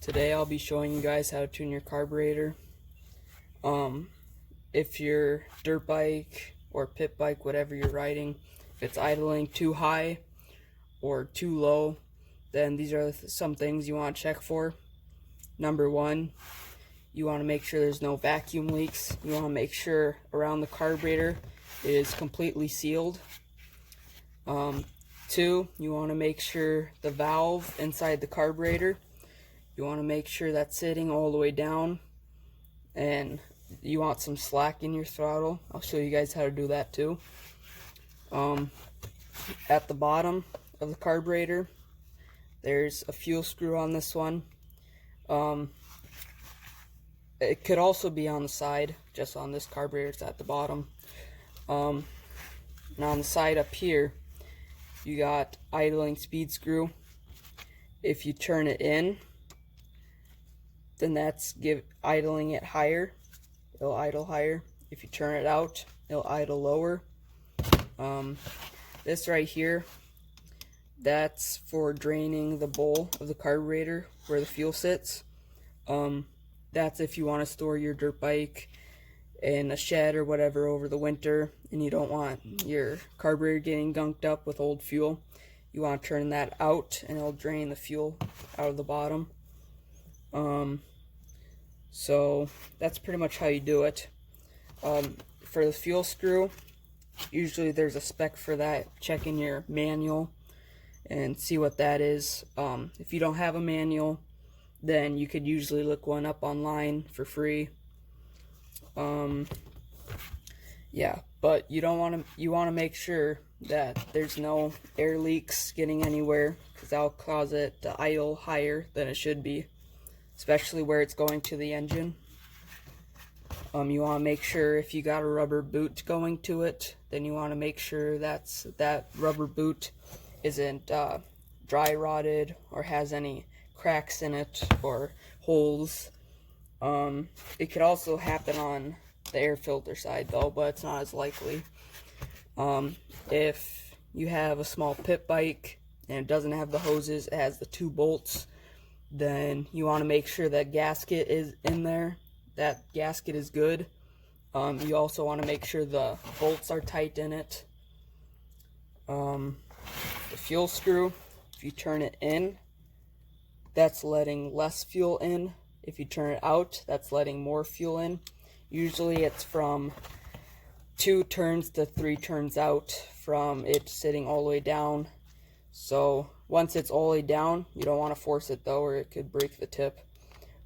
Today I'll be showing you guys how to tune your carburetor. If your dirt bike or pit bike, whatever you're riding, if it's idling too high or too low, then these are some things you want to check for. Number one, you want to make sure there's no vacuum leaks. You want to make sure around the carburetor it is completely sealed. Two, you want to make sure the valve inside the carburetor, you want to make sure that's sitting all the way down, and you want some slack in your throttle. I'll show you guys how to do that too. At the bottom of the carburetor, there's a fuel screw on this one. It could also be on the side, just on this carburetor it's at the bottom. And on the side up here, you got idling speed screw. If you turn it in, then that's idling it higher. It'll idle higher. If you turn it out, it'll idle lower. This right here, that's for draining the bowl of the carburetor where the fuel sits. That's if you want to store your dirt bike in a shed or whatever over the winter and you don't want your carburetor getting gunked up with old fuel. You want to turn that out and it'll drain the fuel out of the bottom. So that's pretty much how you do it. For the fuel screw, usually there's a spec for that. Check in your manual and see what that is. If you don't have a manual, then you could usually look one up online for free. Yeah, but you want to make sure that there's no air leaks getting anywhere, because that'll cause it to idle higher than it should be, especially where it's going to the engine. You want to make sure if you got a rubber boot going to it, then you want to make sure that rubber boot isn't dry rotted or has any cracks in it or holes. It could also happen on the air filter side though, but it's not as likely. If you have a small pit bike and it doesn't have the hoses, it has the 2 bolts, then you want to make sure that gasket is in there. That gasket is good. You also want to make sure the bolts are tight in it. The fuel screw, if you turn it in, that's letting less fuel in. If you turn it out, that's letting more fuel in. Usually it's from 2 turns to 3 turns out from it sitting all the way down. So once it's all the way down, you don't want to force it though, or it could break the tip.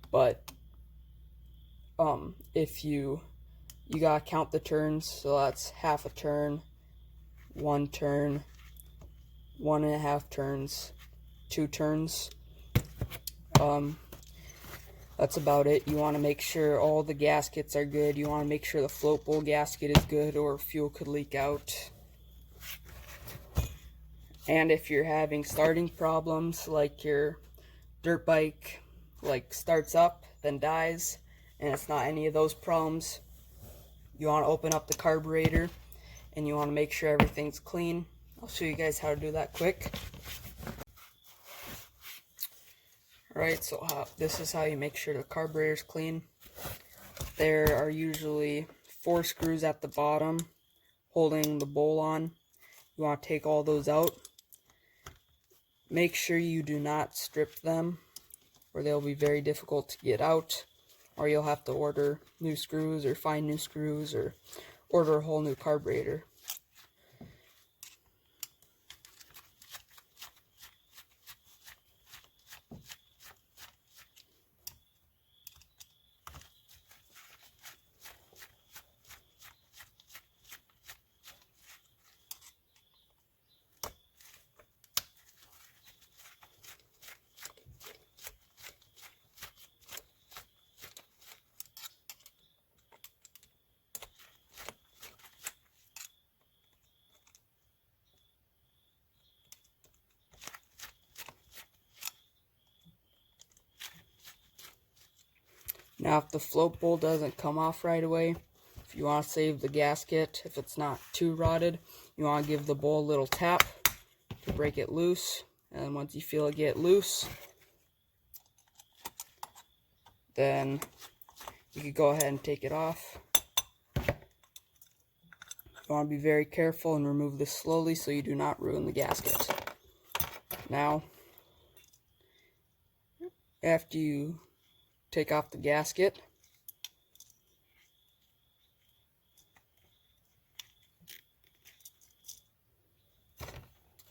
But if you gotta count the turns, so that's half a turn, 1 turn, 1.5 turns, 2 turns. That's about it. You want to make sure all the gaskets are good. You want to make sure the float bowl gasket is good, or fuel could leak out. And if you're having starting problems, like your dirt bike starts up then dies, and it's not any of those problems, you want to open up the carburetor and you want to make sure everything's clean. I'll show you guys how to do that quick. Alright, so this is how you make sure the carburetor's clean. There are usually 4 screws at the bottom holding the bowl on. You want to take all those out. Make sure you do not strip them, or they'll be very difficult to get out, or you'll have to order new screws or find new screws or order a whole new carburetor. Now if the float bowl doesn't come off right away, if you want to save the gasket, if it's not too rotted, you want to give the bowl a little tap to break it loose. And once you feel it get loose, then you could go ahead and take it off. You want to be very careful and remove this slowly so you do not ruin the gasket. Now, after you take off the gasket,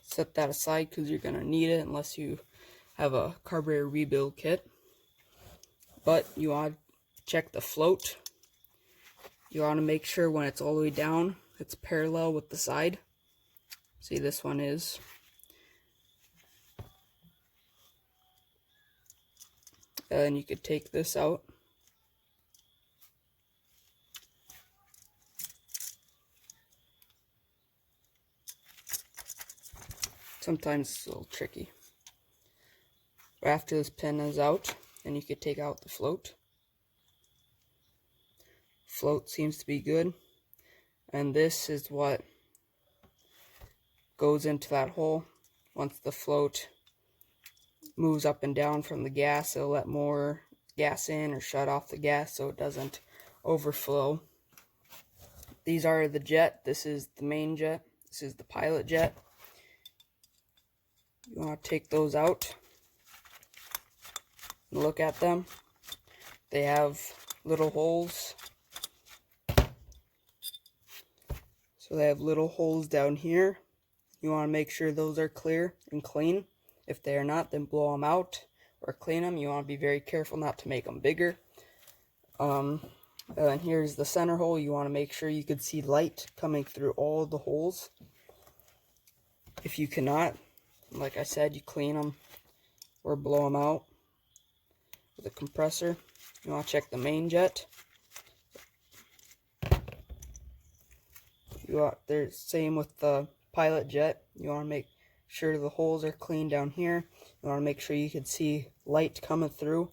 set that aside because you're going to need it unless you have a carburetor rebuild kit. But you want to check the float. You want to make sure when it's all the way down, it's parallel with the side. See, this one is. And you could take this out. Sometimes it's a little tricky. After this pin is out, then you could take out the float. Float seems to be good. And this is what goes into that hole. Once the float moves up and down from the gas, it'll let more gas in or shut off the gas so it doesn't overflow. These are the jet. This is the main jet. This is the pilot jet. You want to take those out and look at them. They have little holes. So they have little holes down here. You want to make sure those are clear and clean. If they are not, then blow them out or clean them. You want to be very careful not to make them bigger. And here's the center hole. You want to make sure you can see light coming through all the holes. If you cannot, like I said, you clean them or blow them out with a compressor. You want to check the main jet. There's same with the pilot jet. You want to make sure the holes are clean down here. You want to make sure you can see light coming through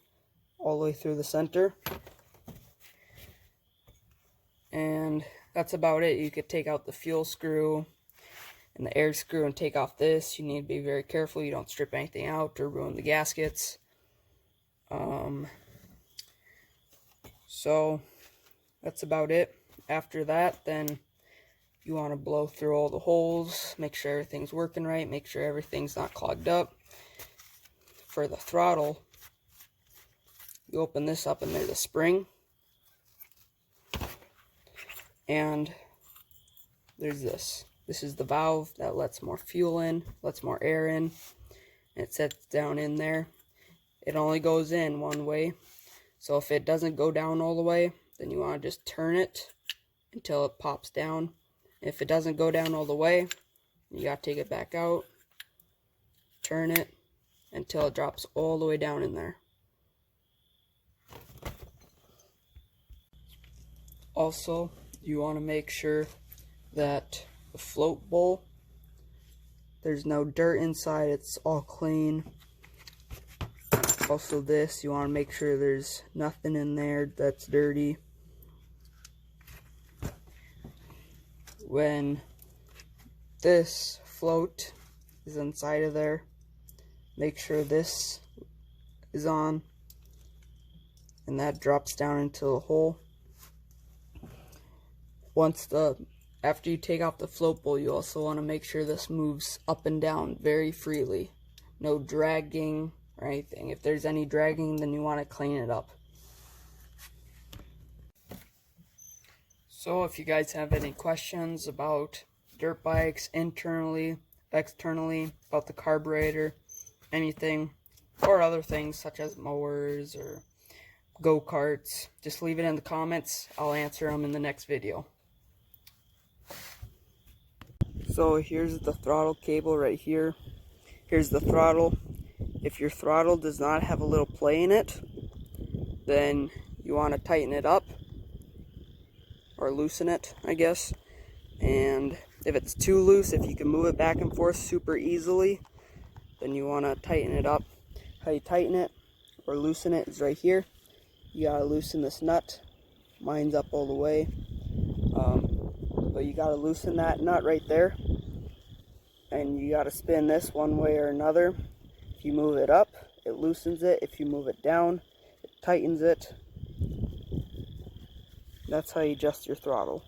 all the way through the center. And that's about it. You could take out the fuel screw and the air screw and take off this. You need to be very careful you don't strip anything out or ruin the gaskets. So that's about it. After that, then you want to blow through all the holes, make sure everything's working right, make sure everything's not clogged up. For the throttle, you open this up and there's a spring. And there's this. This is the valve that lets more fuel in, lets more air in. And it sets down in there. It only goes in one way. So if it doesn't go down all the way, then you want to just turn it until it pops down. If it doesn't go down all the way, you gotta take it back out, turn it until it drops all the way down in there. Also, you want to make sure that the float bowl, there's no dirt inside, it's all clean. Also this, you want to make sure there's nothing in there that's dirty. When this float is inside of there, make sure this is on and that drops down into the hole. After you take off the float bowl, you also want to make sure this moves up and down very freely. No dragging or anything. If there's any dragging, then you want to clean it up. So if you guys have any questions about dirt bikes, internally, externally, about the carburetor, anything, or other things such as mowers or go-karts, just leave it in the comments. I'll answer them in the next video. So here's the throttle cable right here. Here's the throttle. If your throttle does not have a little play in it, then you want to tighten it up. Or loosen it, I guess. And if it's too loose, if you can move it back and forth super easily, then you want to tighten it up. How you tighten it or loosen it is right here. You gotta loosen this nut. Mine's up all the way. But you gotta loosen that nut right there. And you gotta spin this one way or another. If you move it up, it loosens it. If you move it down, it tightens it. That's how you adjust your throttle.